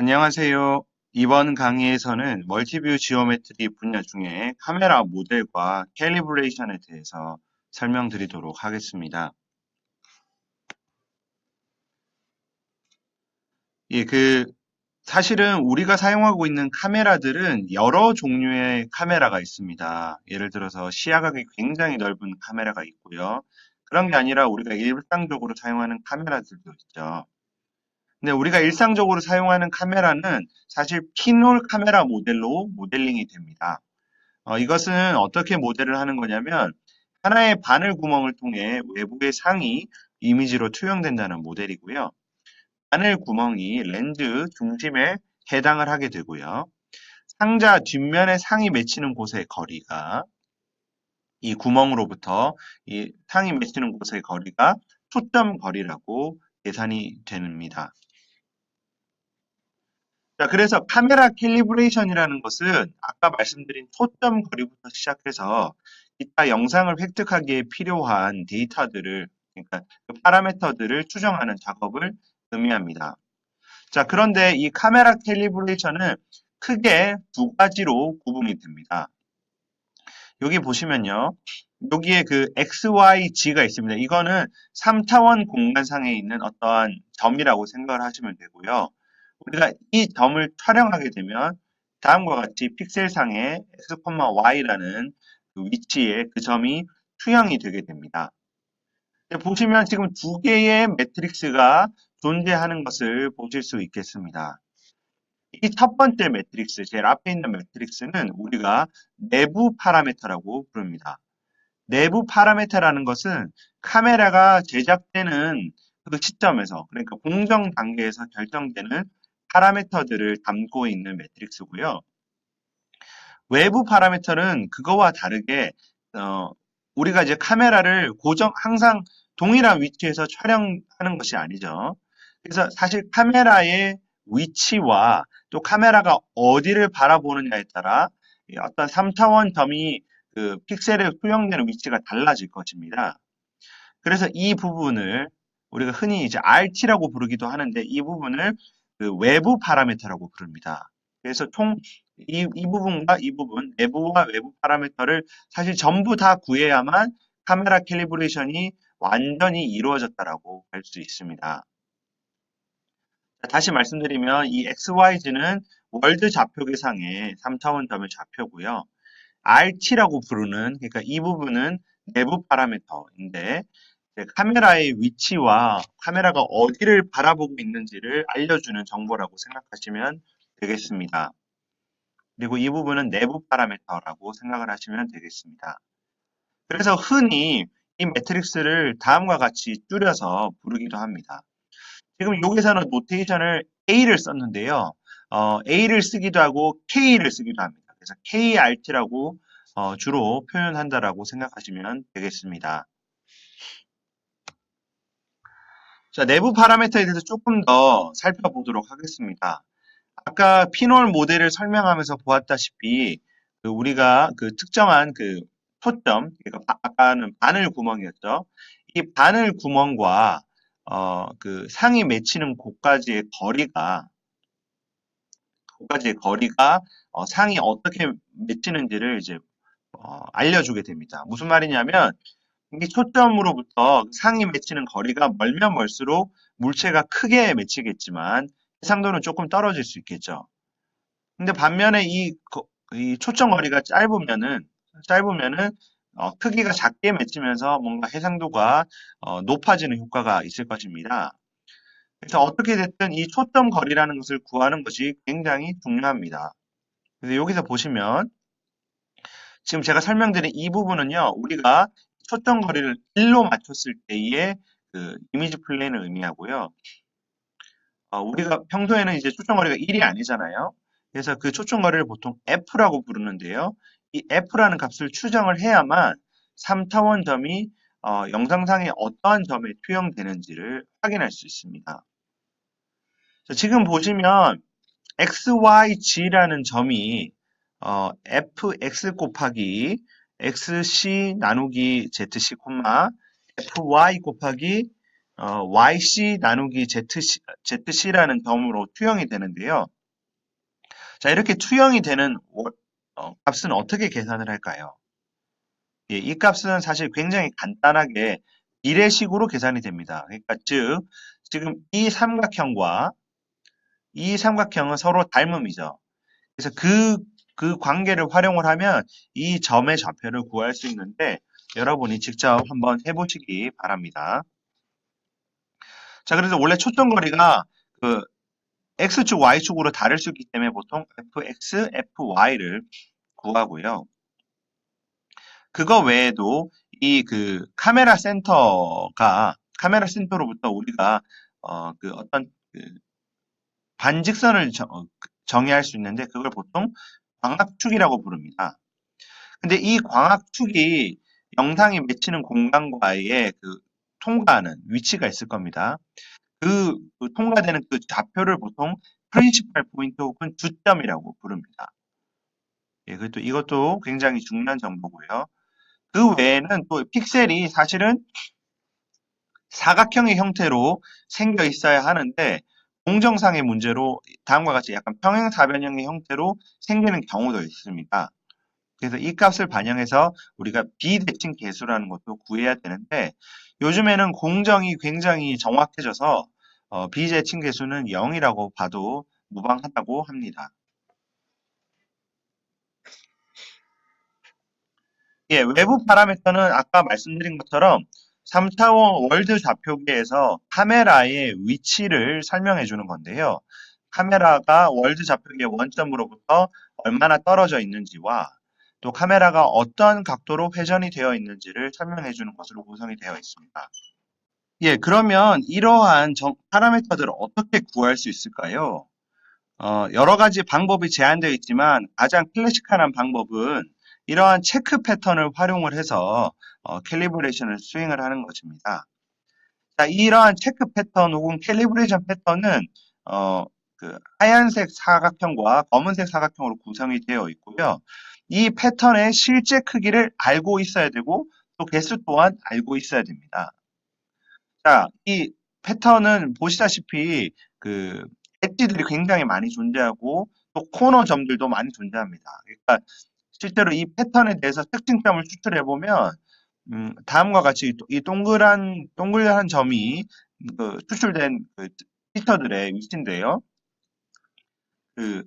안녕하세요. 이번 강의에서는 멀티뷰 지오메트리 분야 중에 카메라 모델과 캘리브레이션에 대해서 설명드리도록 하겠습니다. 예, 사실은 우리가 사용하고 있는 카메라들은 여러 종류의 카메라가 있습니다. 예를 들어서 시야각이 굉장히 넓은 카메라가 있고요. 그런 게 아니라 우리가 일상적으로 사용하는 카메라들도 있죠. 근데 우리가 일상적으로 사용하는 카메라는 사실 피놀 카메라 모델로 모델링이 됩니다. 이것은 어떻게 모델을 하는 거냐면 하나의 바늘 구멍을 통해 외부의 상이 이미지로 투영된다는 모델이고요. 바늘 구멍이 렌즈 중심에 해당을 하게 되고요. 상자 뒷면에 상이 맺히는 곳의 거리가 이 구멍으로부터 이 상이 맺히는 곳의 거리가 초점 거리라고 계산이 됩니다. 자, 그래서 카메라 캘리브레이션이라는 것은 아까 말씀드린 초점 거리부터 시작해서 기타 영상을 획득하기에 필요한 데이터들을, 그러니까 그 파라미터들을 추정하는 작업을 의미합니다. 자, 그런데 이 카메라 캘리브레이션은 크게 두 가지로 구분이 됩니다. 여기 보시면요. 여기에 그 X, Y, G가 있습니다. 이거는 3차원 공간상에 있는 어떠한 점이라고 생각을 하시면 되고요. 우리가 이 점을 촬영하게 되면 다음과 같이 픽셀상에 X, Y라는 그 위치에 그 점이 투영이 되게 됩니다. 보시면 지금 두 개의 매트릭스가 존재하는 것을 보실 수 있겠습니다. 이 첫 번째 매트릭스, 제일 앞에 있는 매트릭스는 우리가 내부 파라미터라고 부릅니다. 내부 파라미터라는 것은 카메라가 제작되는 그 시점에서, 그러니까 공정 단계에서 결정되는 파라미터들을 담고 있는 매트릭스고요. 외부 파라미터는 그거와 다르게 우리가 이제 카메라를 항상 동일한 위치에서 촬영하는 것이 아니죠. 그래서 사실 카메라의 위치와 또 카메라가 어디를 바라보느냐에 따라 어떤 3차원 점이 그 픽셀에 투영되는 위치가 달라질 것입니다. 그래서 이 부분을 우리가 흔히 이제 RT라고 부르기도 하는데 이 부분을 그 외부 파라미터라고 부릅니다. 그래서 이 부분과 이 부분, 내부와 외부 파라미터를 사실 전부 다 구해야만 카메라 캘리브레이션이 완전히 이루어졌다라고 할 수 있습니다. 다시 말씀드리면 이 XYZ는 월드 좌표계상의 3차원 점의 좌표고요. RT라고 부르는, 그러니까 이 부분은 내부 파라미터인데 카메라의 위치와 카메라가 어디를 바라보고 있는지를 알려주는 정보라고 생각하시면 되겠습니다. 그리고 이 부분은 내부 파라미터라고 생각을 하시면 되겠습니다. 그래서 흔히 이 매트릭스를 다음과 같이 줄여서 부르기도 합니다. 지금 여기서는 노테이션을 A를 썼는데요. A를 쓰기도 하고 K를 쓰기도 합니다. 그래서 KRT라고 주로 표현한다라고 생각하시면 되겠습니다. 자, 내부 파라미터에 대해서 조금 더 살펴보도록 하겠습니다. 아까 피놀 모델을 설명하면서 보았다시피 우리가 그 특정한 그 초점, 그러니까 아까는 바늘 구멍이었죠. 이 바늘 구멍과 그 상이 맺히는 곳까지의 거리가 상이 어떻게 맺히는지를 이제 알려주게 됩니다. 무슨 말이냐면 이 초점으로부터 상이 맺히는 거리가 멀면 멀수록 물체가 크게 맺히겠지만 해상도는 조금 떨어질 수 있겠죠. 근데 반면에 이 초점 거리가 짧으면은 크기가 작게 맺히면서 뭔가 해상도가 높아지는 효과가 있을 것입니다. 그래서 어떻게 됐든 이 초점 거리라는 것을 구하는 것이 굉장히 중요합니다. 그래서 여기서 보시면 지금 제가 설명드린 이 부분은요, 우리가 초점 거리를 1로 맞췄을 때의 그 이미지 플레인을 의미하고요. 우리가 평소에는 이제 초점 거리가 1이 아니잖아요. 그래서 그 초점 거리를 보통 F라고 부르는데요. 이 F라는 값을 추정을 해야만 3차원 점이 영상상에 어떠한 점에 투영되는지를 확인할 수 있습니다. 자, 지금 보시면 XYG라는 점이 fx 곱하기 xc 나누기 zc, FY 곱하기 YC 나누기 ZC라는 term으로 투영이 되는데요. 자, 이렇게 투영이 되는 값은 어떻게 계산을 할까요? 예, 이 값은 사실 굉장히 간단하게 비례식으로 계산이 됩니다. 그러니까 즉 지금 이 삼각형과 이 삼각형은 서로 닮음이죠. 그래서 그 관계를 활용을 하면 이 점의 좌표를 구할 수 있는데 여러분이 직접 한번 해보시기 바랍니다. 자, 그래서 원래 초점거리가 그 x축, y축으로 다를 수 있기 때문에 보통 fx, fy를 구하고요. 그거 외에도 이 그 카메라 센터로부터 우리가 그 어떤 그 반직선을 정의할 수 있는데 그걸 보통 광학축이라고 부릅니다. 근데 이 광학축이 영상이 맺히는 공간과의 그 통과하는 위치가 있을 겁니다. 그 통과되는 그 좌표를 보통 프린시팔 포인트 혹은 주점이라고 부릅니다. 예, 이것도 굉장히 중요한 정보고요. 그 외에는 또 픽셀이 사실은 사각형의 형태로 생겨 있어야 하는데 공정상의 문제로 다음과 같이 약간 평행사변형의 형태로 생기는 경우도 있습니다. 그래서 이 값을 반영해서 우리가 비대칭 계수라는 것도 구해야 되는데 요즘에는 공정이 굉장히 정확해져서 비대칭 계수는 0이라고 봐도 무방하다고 합니다. 예, 외부 파라미터는 아까 말씀드린 것처럼 3차원 월드 좌표계에서 카메라의 위치를 설명해 주는 건데요. 카메라가 월드 좌표계 원점으로부터 얼마나 떨어져 있는지와 또 카메라가 어떤 각도로 회전이 되어 있는지를 설명해 주는 것으로 구성이 되어 있습니다. 예, 그러면 이러한 파라미터들을 어떻게 구할 수 있을까요? 여러 가지 방법이 제한되어 있지만 가장 클래식한 방법은 이러한 체크 패턴을 활용을 해서 캘리브레이션을 스윙을 하는 것입니다. 자, 이러한 체크 패턴 혹은 캘리브레이션 패턴은 하얀색 사각형과 검은색 사각형으로 구성이 되어 있고요. 이 패턴의 실제 크기를 알고 있어야 되고 또 개수 또한 알고 있어야 됩니다. 자, 이 패턴은 보시다시피 그 엣지들이 굉장히 많이 존재하고 또 코너 점들도 많이 존재합니다. 그러니까 실제로 이 패턴에 대해서 특징점을 추출해 보면 다음과 같이 이 동글한 점이 추출된 그 피처들의 위치인데요. 그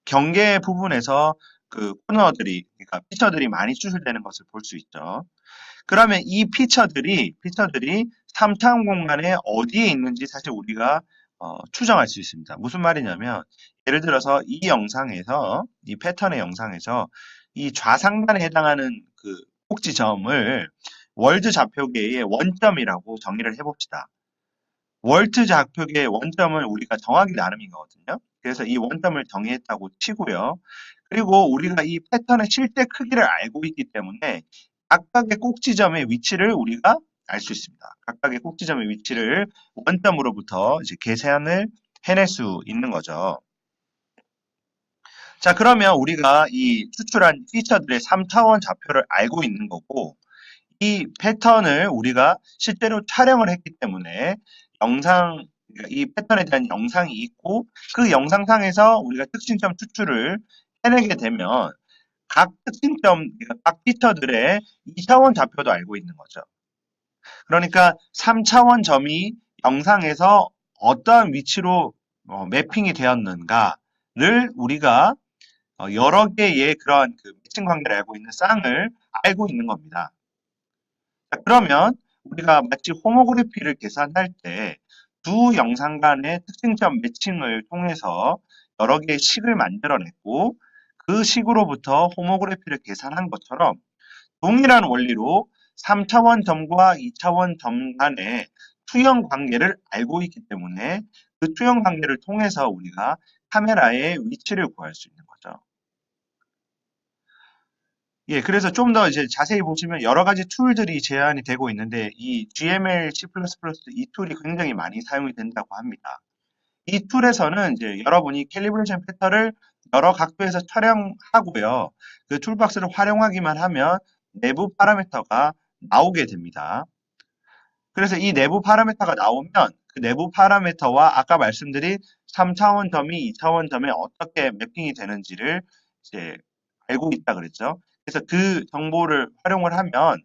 경계 부분에서 그 코너들이 그러니까 피처들이 많이 추출되는 것을 볼 수 있죠. 그러면 이 피처들이 3차원 공간에 어디에 있는지 사실 우리가 추정할 수 있습니다. 무슨 말이냐면 예를 들어서 이 패턴의 영상에서 이 좌상단에 해당하는 그 꼭지점을 월드 좌표계의 원점이라고 정의를 해봅시다. 월드 좌표계의 원점을 우리가 정하기 나름이거든요. 그래서 이 원점을 정의했다고 치고요. 그리고 우리가 이 패턴의 실제 크기를 알고 있기 때문에 각각의 꼭지점의 위치를 우리가 알 수 있습니다. 각각의 꼭지점의 위치를 원점으로부터 이제 계산을 해낼 수 있는 거죠. 자, 그러면 우리가 이 추출한 피처들의 3차원 좌표를 알고 있는 거고, 이 패턴을 우리가 실제로 촬영을 했기 때문에 그러니까 이 패턴에 대한 영상이 있고, 그 영상상에서 우리가 특징점 추출을 해내게 되면 각 특징점, 그러니까 각 피처들의 2차원 좌표도 알고 있는 거죠. 그러니까 3차원 점이 영상에서 어떠한 위치로 매핑이 되었는가를 우리가 여러 개의 그런 그 매칭 관계를 알고 있는 쌍을 알고 있는 겁니다. 자, 그러면 우리가 마치 호모그래피를 계산할 때 두 영상 간의 특징점 매칭을 통해서 여러 개의 식을 만들어냈고 그 식으로부터 호모그래피를 계산한 것처럼 동일한 원리로 3차원 점과 2차원 점 간의 투영 관계를 알고 있기 때문에 그 투영 관계를 통해서 우리가 카메라의 위치를 구할 수 있는 거죠. 예, 그래서 좀 더 이제 자세히 보시면 여러 가지 툴들이 제한이 되고 있는데 이 GML, C++ 이 툴이 굉장히 많이 사용이 된다고 합니다. 이 툴에서는 이제 여러분이 캘리브레이션 패턴을 여러 각도에서 촬영하고요. 그 툴박스를 활용하기만 하면 내부 파라미터가 나오게 됩니다. 그래서 이 내부 파라미터가 나오면 그 내부 파라미터와 아까 말씀드린 3차원 점이 2차원 점에 어떻게 매핑이 되는지를 이제 알고 있다 그랬죠. 그래서 그 정보를 활용을 하면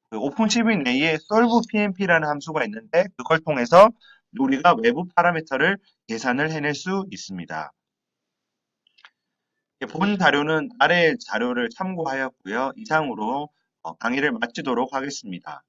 그 오픈CV 내에 solve PNP라는 함수가 있는데 그걸 통해서 우리가 외부 파라미터를 계산을 해낼 수 있습니다. 본 자료는 아래 자료를 참고하였고요. 이상으로 강의를 마치도록 하겠습니다.